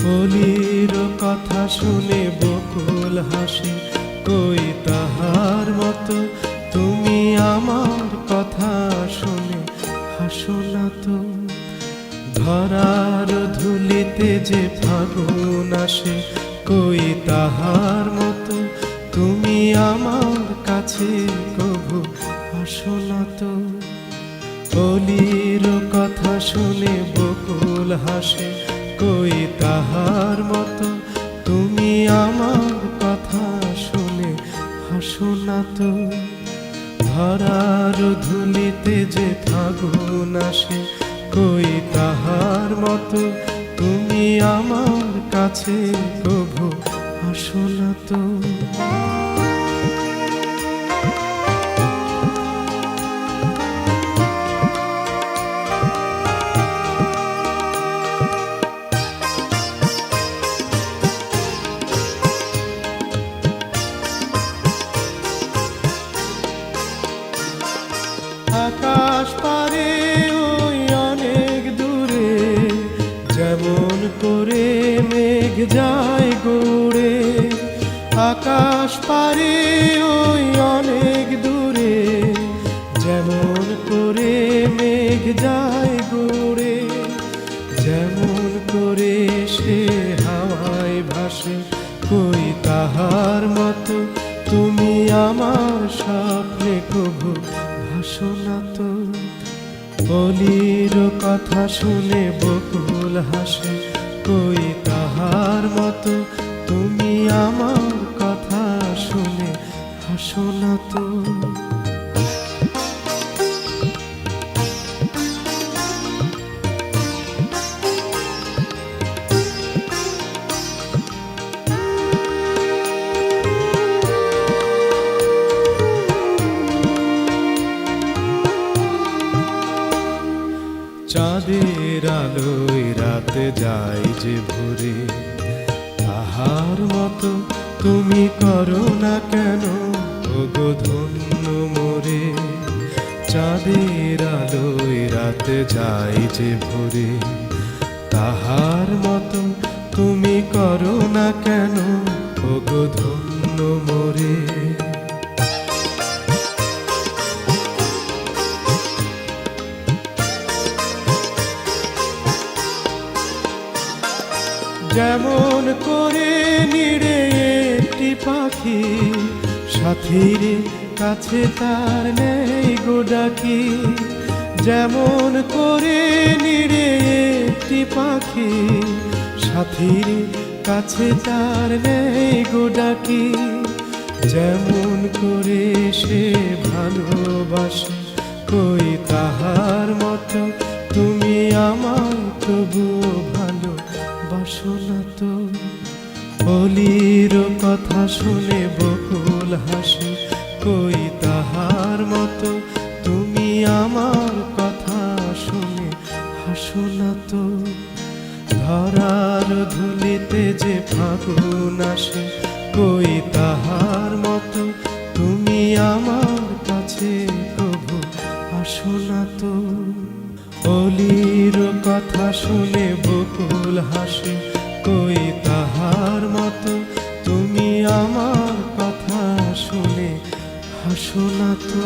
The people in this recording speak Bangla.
কলির কথা শুনে বকুল হাসে, কই তাহার মতো তুমি আমার কথা শুনে হাসো না তো। ধরার ধুলিতে যে ফাগুন আসে, কই তাহার মতো তুমি আমার কাছে কভু আসো না তো। কলির কথা শুনে বকুল হাসে, কই তাহার মতো তুমি আমার কথা শুনে হাসো না তো। ধরার ধুলিতে যে ফাগুন আসে, কই তাহার মতো তুমি আমার কাছে কভু আসো না তো। আকাশ পারে ওই অনেক দূরে, যেমন করে মেঘ যায় গড়ে। আকাশ পারে ওই অনেক দূরে, যেমন করে মেঘ যায় গড়ে। যেমন করে সে হাওয়ায় ভাসে, কই তাহার মতো তুমি আমার স্বপ্নে কভু ভাসো না তো। কলির কথা শুনে বকুল হাসে, কই তাহার মতো তুমি আমার কথা শুনে হাসো না তো। চাঁদের আলোয় রাতে যায় যে ভোরে, তাহার মতো তুমি করো না কেন ওগো ধন্য মোরে। চাঁদের আলোয় রাতে যায় যে ভোরে, তাহার মতো তুমি করো না কেন ওগো ধন্য মোরে। যেমন করে নিড়ে একটি পাখি, সাথীর কাছে তার নেই গো ডাকি। যেমন করে নিড়ে একটি পাখি, সাথীর কাছে তার নেই গো ডাকি। যেমন করে সে ভালোবাসে, কই তাহার মতো তুমি আমার তবুও ভালো বাসো না তো। কলির কথা শুনে বকুল হাসে, কই তাহার মতো তুমি আমার কথা শুনে হাসো না তো। ধরার ধুলিতে যে ফাগুন আসে, কই তাহার মতো তুমি আমার কাছে কভু আসো না তো। কলির কথা শুনে বকুল হাসে, কই তাহার মতো তুমি আমার কথা শুনে হাসো না তো।